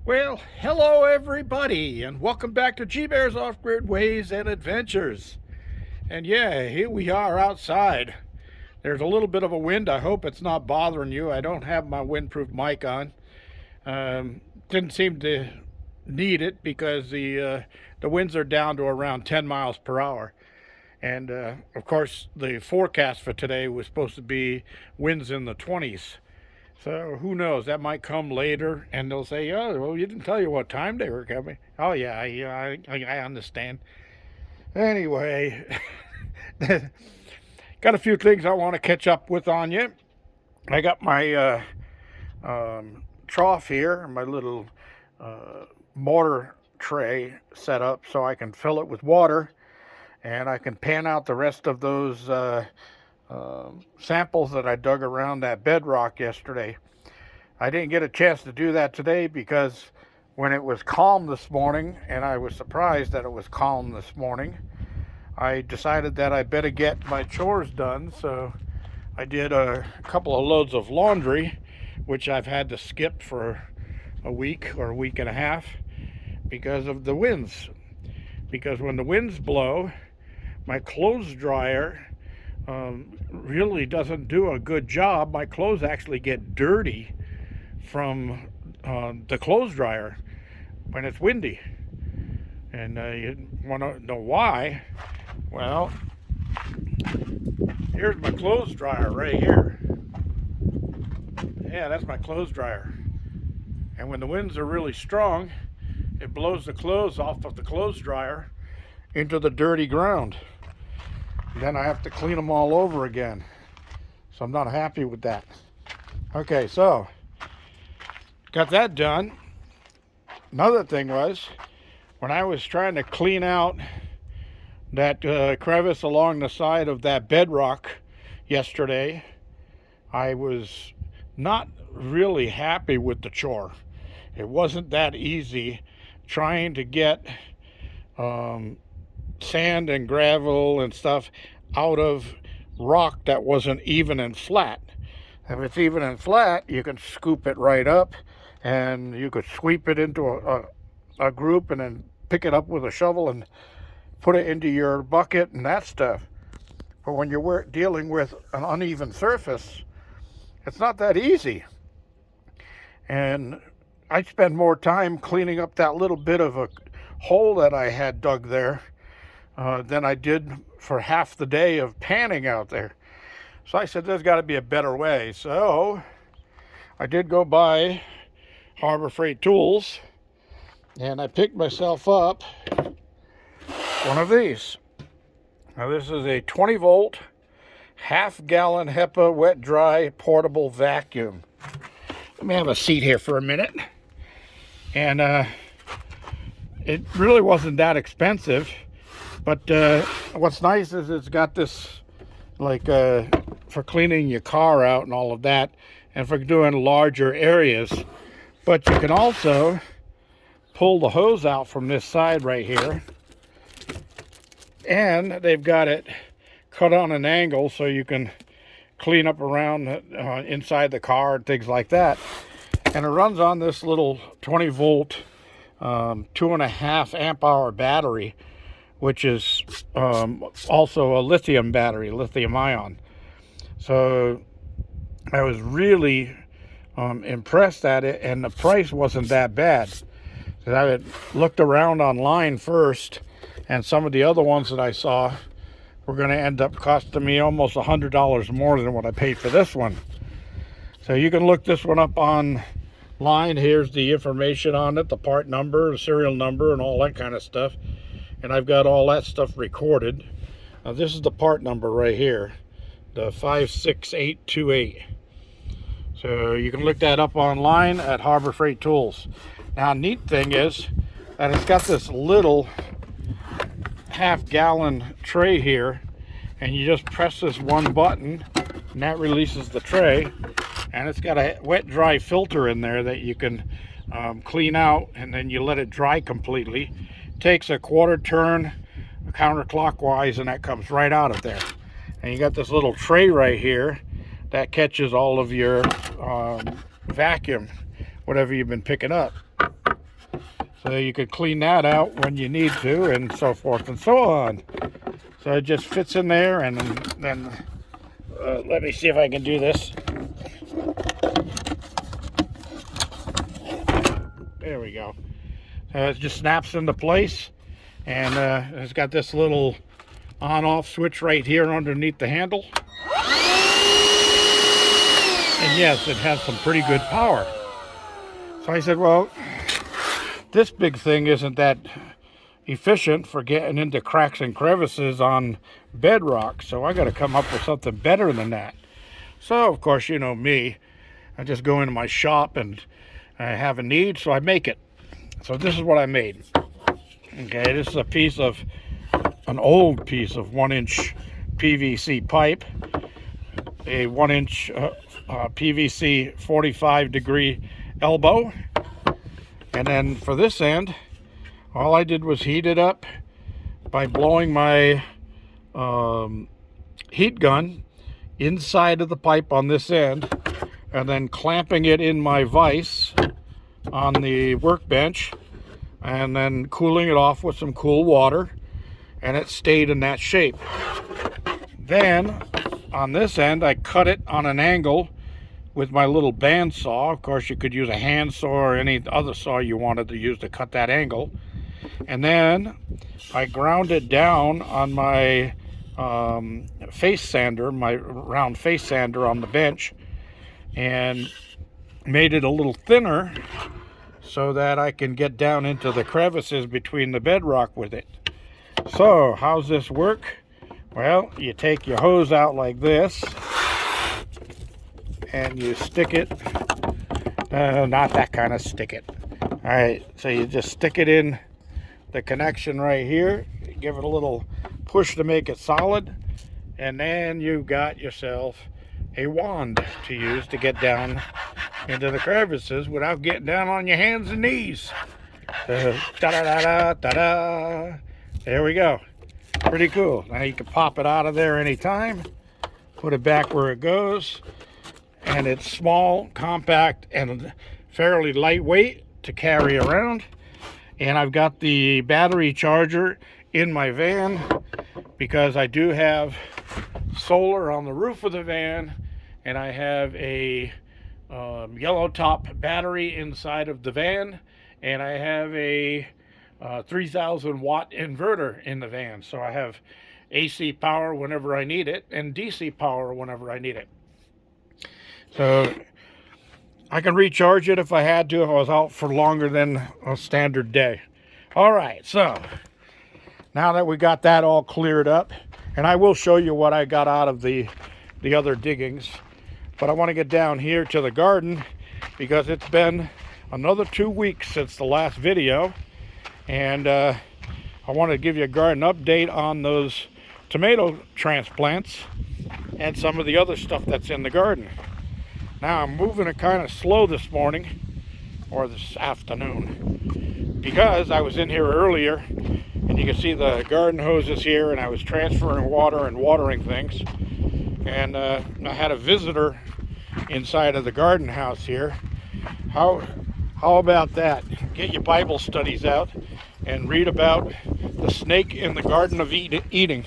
Well, hello everybody, and welcome back to G-Bear's Off-Grid Ways and Adventures. And yeah, here we are outside. There's a little bit of a wind. I hope it's not bothering you. I don't have my windproof mic on. Didn't seem to need it because the winds are down to around 10 miles per hour. And of course, the forecast for today was supposed to be winds in the 20s. So who knows? That might come later, and they'll say, "Oh, well, you didn't tell you what time they were coming." Oh yeah, I understand. Anyway, got a few things I want to catch up with on you. I got my trough here, my little mortar tray set up so I can fill it with water, and I can pan out the rest of those samples that I dug around that bedrock yesterday. I didn't get a chance to do that today because when it was calm this morning, and I was surprised that it was calm this morning, I decided that I better get my chores done. So I did a couple of loads of laundry, which I've had to skip for a week or a week and a half because of the winds. Because when the winds blow, my clothes dryer really doesn't do a good job. My clothes actually get dirty from the clothes dryer when it's windy. And you want to know why? Well, here's my clothes dryer right here. Yeah, that's my clothes dryer. And when the winds are really strong, it blows the clothes off of the clothes dryer into the dirty ground. Then I have to clean them all over again. So I'm not happy with that. Okay, so got that done. Another thing was, when I was trying to clean out that crevice along the side of that bedrock yesterday, I was not really happy with the chore. It wasn't that easy trying to get sand and gravel and stuff out of rock that wasn't even and flat. If it's even and flat, you can scoop it right up and you could sweep it into a group and then pick it up with a shovel and put it into your bucket and that stuff. But when you're dealing with an uneven surface, it's not that easy. And I spend more time cleaning up that little bit of a hole that I had dug there than I did for half the day of panning out there. So I said, there's got to be a better way. So I did go buy Harbor Freight tools, and I picked myself up one of these. Now this is a 20 volt, half-gallon HEPA wet dry portable vacuum. Let me have a seat here for a minute. And it really wasn't that expensive. But what's nice is it's got this, like, for cleaning your car out and all of that, and for doing larger areas. But you can also pull the hose out from this side right here. And they've got it cut on an angle so you can clean up around inside the car and things like that. And it runs on this little 20 volt, 2.5 amp hour battery, which is also a lithium battery, lithium ion. So I was really impressed at it, and the price wasn't that bad. So I had looked around online first, and some of the other ones that I saw were going to end up costing me almost $100 more than what I paid for this one. So you can look this one up online. Here's the information on it, the part number, the serial number, and all that kind of stuff. And I've got all that stuff recorded. Now this is the part number right here, the 56828. So you can look that up online at Harbor Freight Tools. Now, neat thing is that it's got this little half-gallon tray here, and you just press this one button, and that releases the tray. And it's got a wet-dry filter in there that you can clean out, and then you let it dry completely. Takes a quarter turn counterclockwise, and that comes right out of there. And you got this little tray right here that catches all of your vacuum, whatever you've been picking up. So you could clean that out when you need to, and so forth and so on. So it just fits in there, and then let me see if I can do this. There we go. So it just snaps into place, and it's got this little on-off switch right here underneath the handle. And yes, it has some pretty good power. So I said, well, this big thing isn't that efficient for getting into cracks and crevices on bedrock, so I got to come up with something better than that. So of course, you know me, I just go into my shop and I have a need, so I make it. So this is what I made. Okay, this is an old piece of 1-inch PVC pipe, a 1-inch PVC 45-degree elbow. And then for this end, all I did was heat it up by blowing my heat gun inside of the pipe on this end, and then clamping it in my vise on the workbench, and then cooling it off with some cool water, and it stayed in that shape. Then on this end, I cut it on an angle with my little band saw. Of course, you could use a hand saw or any other saw you wanted to use to cut that angle. And then I ground it down on my face sander, my round face sander on the bench, and made it a little thinner so that I can get down into the crevices between the bedrock with it. So how's this work? Well, you take your hose out like this, and you stick it, not that kind of stick it. All right, so you just stick it in the connection right here, give it a little push to make it solid, and then you got yourself a wand to use to get down into the crevices without getting down on your hands and knees. Da-da-da-da-da-da. There we go. Pretty cool. Now you can pop it out of there anytime, put it back where it goes, and it's small, compact, and fairly lightweight to carry around. And I've got the battery charger in my van because I do have solar on the roof of the van, and I have a yellow top battery inside of the van, and I have a 3,000 watt inverter in the van. So I have AC power whenever I need it and DC power whenever I need it. So I can recharge it if I had to, if I was out for longer than a standard day. All right, so now that we got that all cleared up, and I will show you what I got out of the other diggings, but I want to get down here to the garden because it's been another 2 weeks since the last video, and I want to give you a garden update on those tomato transplants and some of the other stuff that's in the garden. Now I'm moving it kind of slow this morning, or this afternoon, because I was in here earlier, and you can see the garden hoses here, and I was transferring water and watering things, and I had a visitor inside of the garden house here. How about that? Get your Bible studies out and read about the snake in the Garden of Eden.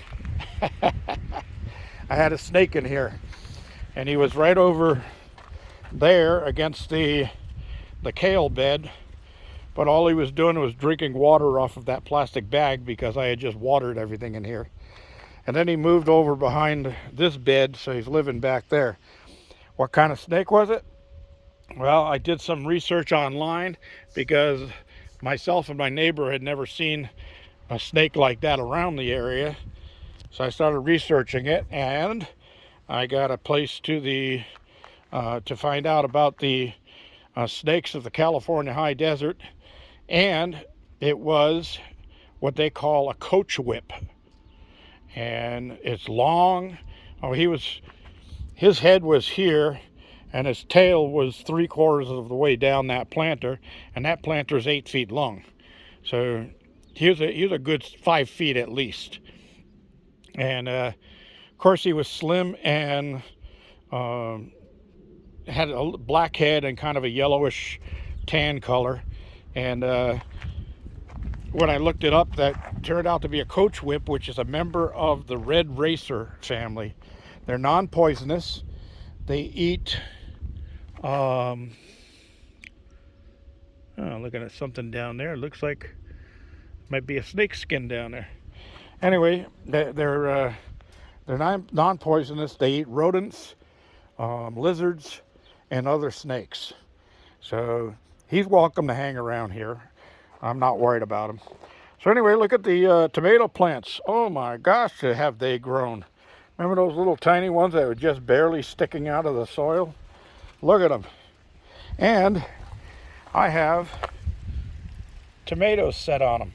I had a snake in here, and he was right over there against the kale bed, but all he was doing was drinking water off of that plastic bag because I had just watered everything in here. And then he moved over behind this bed, so he's living back there. What kind of snake was it? Well, I did some research online because myself and my neighbor had never seen a snake like that around the area. So I started researching it, and I got a place to find out about the snakes of the California high desert, and it was what they call a coach whip. And it's long. Oh, his head was here, and his tail was 3/4 of the way down that planter, and that planter is 8 feet long. So he was a good 5 feet at least. And of course he was slim and had a black head and kind of a yellowish tan color. And when I looked it up, that turned out to be a coach whip, which is a member of the red racer family. They're non-poisonous. They eat, oh, looking at something down there. It looks like might be a snake skin down there. Anyway, they're non-poisonous. They eat rodents, lizards, and other snakes. So he's welcome to hang around here. I'm not worried about him. So anyway, look at the tomato plants. Oh my gosh, have they grown. Remember those little tiny ones that were just barely sticking out of the soil? Look at them. And I have tomatoes set on them.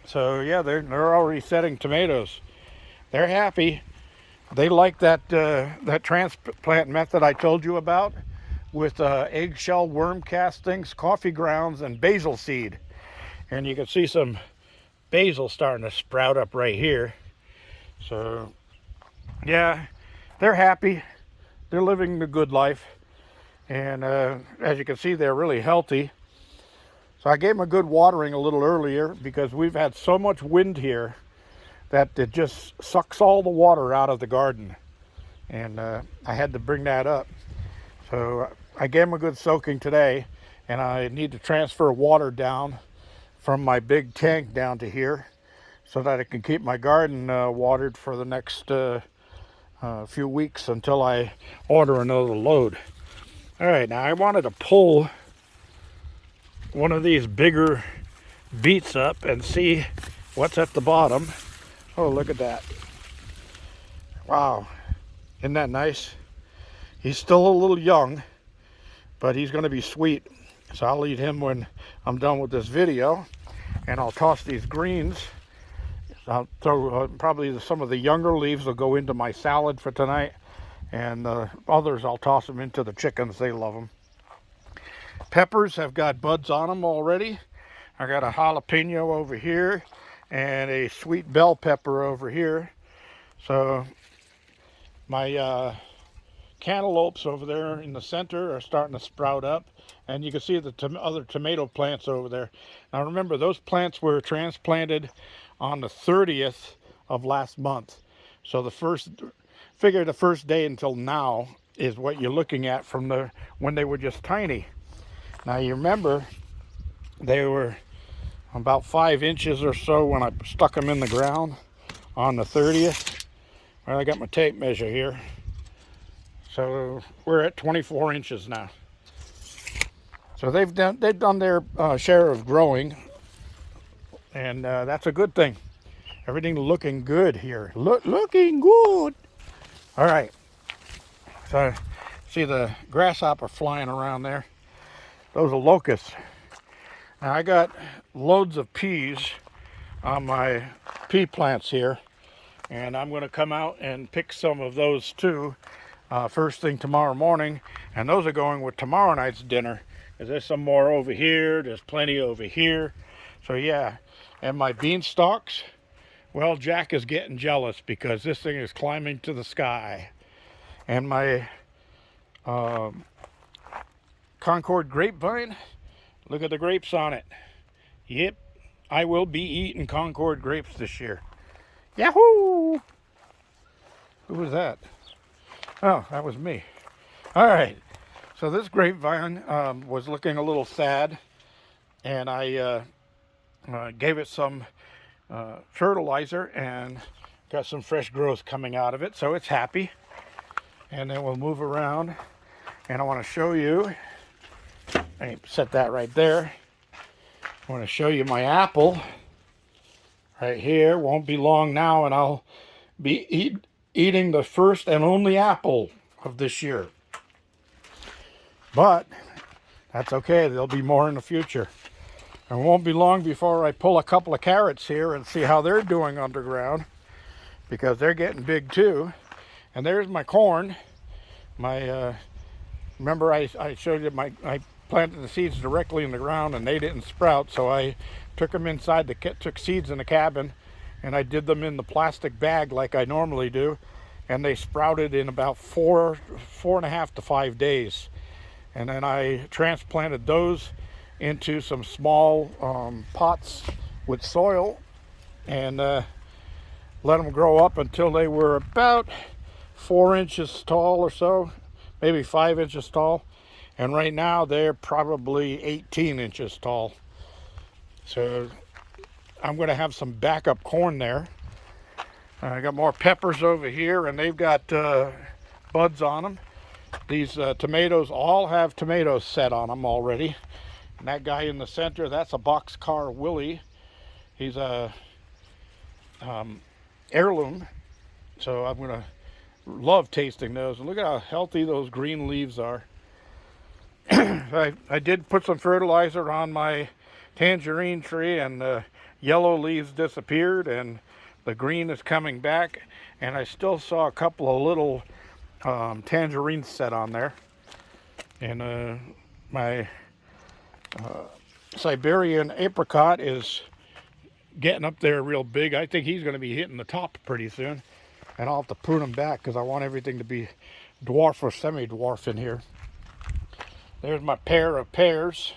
So yeah, they're already setting tomatoes. They're happy. They like that that transplant method I told you about, with eggshell worm castings, coffee grounds, and basil seed. And you can see some basil starting to sprout up right here. So yeah, they're happy. They're living the good life. And as you can see, they're really healthy. So I gave them a good watering a little earlier because we've had so much wind here that it just sucks all the water out of the garden. And I had to bring that up. So I gave them a good soaking today, and I need to transfer water down from my big tank down to here so that I can keep my garden watered for the next few weeks until I order another load. All right, now I wanted to pull one of these bigger beets up and see what's at the bottom. Oh, look at that. Wow, isn't that nice? He's still a little young, but he's going to be sweet. So I'll eat him when I'm done with this video. And I'll toss these greens. I'll throw probably some of the younger leaves will go into my salad for tonight. And others I'll toss them into the chickens. They love them. Peppers have got buds on them already. I got a jalapeno over here and a sweet bell pepper over here. So my cantaloupes over there in the center are starting to sprout up, and you can see the other tomato plants over there. Now remember, those plants were transplanted on the 30th of last month. So the first day until now is what you're looking at from when they were just tiny. Now you remember they were about 5 inches or so when I stuck them in the ground on the 30th. Well, I got my tape measure here. So we're at 24 inches now. So they've done their share of growing, and that's a good thing. Everything looking good here. Looking good. All right. So see the grasshopper flying around there. Those are locusts. Now I got loads of peas on my pea plants here, and I'm going to come out and pick some of those too first thing tomorrow morning, and those are going with tomorrow night's dinner. Because there's some more over here, there's plenty over here. So yeah, and my bean stalks, well, Jack is getting jealous because this thing is climbing to the sky. And my Concord grapevine, look at the grapes on it. Yep, I will be eating Concord grapes this year. Yahoo! Who was that? Oh, that was me. All right. So this grapevine was looking a little sad, and I gave it some fertilizer and got some fresh growth coming out of it, so it's happy. And then we'll move around, and I want to show you, I set that right there. I want to show you my apple right here. Won't be long now, and I'll be eating the first and only apple of this year. But that's okay, there'll be more in the future. And it won't be long before I pull a couple of carrots here and see how they're doing underground, because they're getting big too. And there's my corn. Remember I showed you I planted the seeds directly in the ground and they didn't sprout, so I took them inside, took seeds in the cabin, and I did them in the plastic bag like I normally do, and they sprouted in about 4.5 to 5 days. And then I transplanted those into some small pots with soil and let them grow up until they were about 4 inches tall or so, maybe 5 inches tall. And right now they're probably 18 inches tall. So I'm going to have some backup corn there. I got more peppers over here, and they've got buds on them. These tomatoes all have tomatoes set on them already. And that guy in the center, that's a Boxcar Willie. He's a heirloom. So I'm going to love tasting those. And look at how healthy those green leaves are. I did put some fertilizer on my tangerine tree, and the yellow leaves disappeared and the green is coming back, and I still saw a couple of little tangerines set on there. And my Siberian apricot is getting up there real big. I think he's going to be hitting the top pretty soon, and I'll have to prune him back because I want everything to be dwarf or semi-dwarf in here. There's my pair of pears.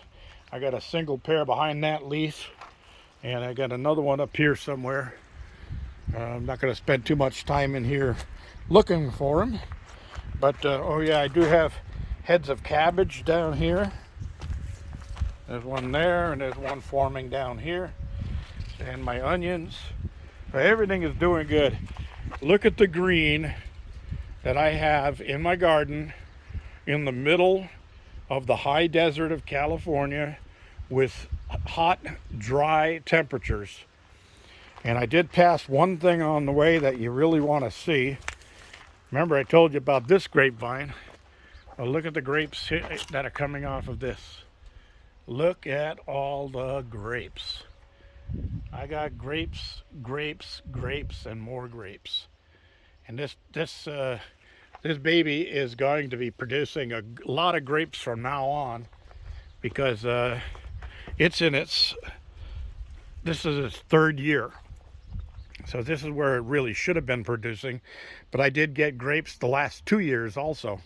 I got a single pear behind that leaf, and I got another one up here somewhere. I'm not going to spend too much time in here looking for them. But, oh yeah, I do have heads of cabbage down here. There's one there, and there's one forming down here. And my onions. Everything is doing good. Look at the green that I have in my garden in the middle of the high desert of California with hot, dry temperatures. And I did pass one thing on the way that you really want to see. Remember, I told you about this grapevine. Well, look at the grapes that are coming off of this. Look at all the grapes. I got grapes, grapes, grapes, and more grapes. And this baby is going to be producing a lot of grapes from now on, because this is its third year. So this is where it really should have been producing. But I did get grapes the last 2 years also.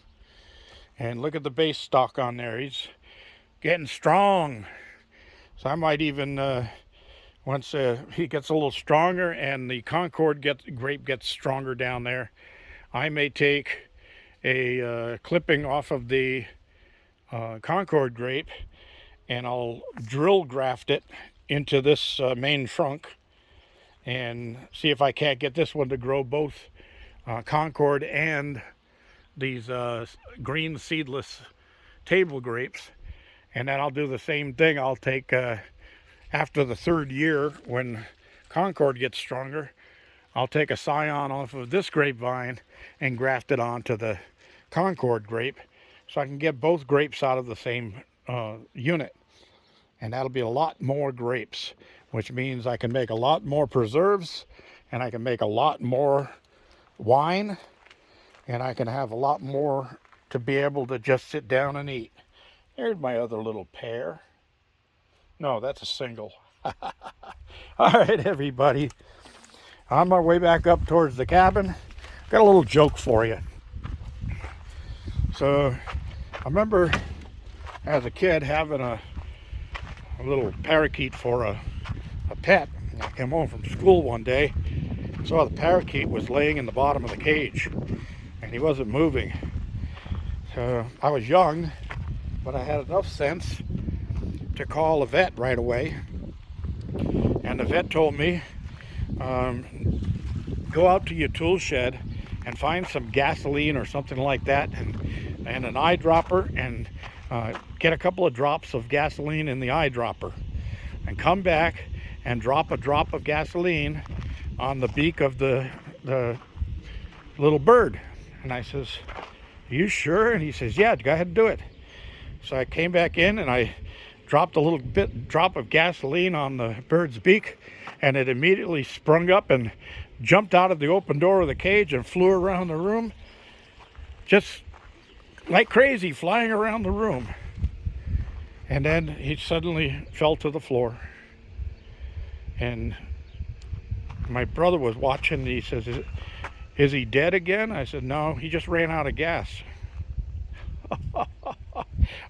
And look at the base stalk on there. He's getting strong. So I might even, once he gets a little stronger and the Concord grape gets stronger down there, I may take a clipping off of the Concord grape, and I'll drill graft it into this main trunk and see if I can't get this one to grow both Concord and these green seedless table grapes. And then I'll do the same thing. I'll take, after the third year, when Concord gets stronger, I'll take a scion off of this grapevine and graft it onto the Concord grape, so I can get both grapes out of the same unit. And that'll be a lot more grapes, which means I can make a lot more preserves, and I can make a lot more wine, and I can have a lot more to be able to just sit down and eat. There's my other little pear. No, that's a single. All right, everybody. On my way back up towards the cabin, got a little joke for you. So, I remember as a kid having a little parakeet for a pet. I came home from school one day, saw the parakeet was laying in the bottom of the cage, and he wasn't moving. So I was young, but I had enough sense to call a vet right away. And the vet told me, go out to your tool shed and find some gasoline or something like that, and an eyedropper, and get a couple of drops of gasoline in the eyedropper, and come back and drop a drop of gasoline on the beak of the little bird. And I says, are you sure? And he says, yeah, go ahead and do it. So I came back in and I dropped a little drop of gasoline on the bird's beak, and it immediately sprung up and jumped out of the open door of the cage and flew around the room, just like crazy, flying around the room. And then he suddenly fell to the floor. And my brother was watching, and he says, is he dead again? I said, no, he just ran out of gas.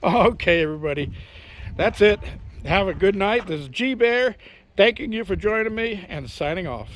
Okay, everybody, that's it. Have a good night. This is G Bear, Thanking you for joining me and signing off.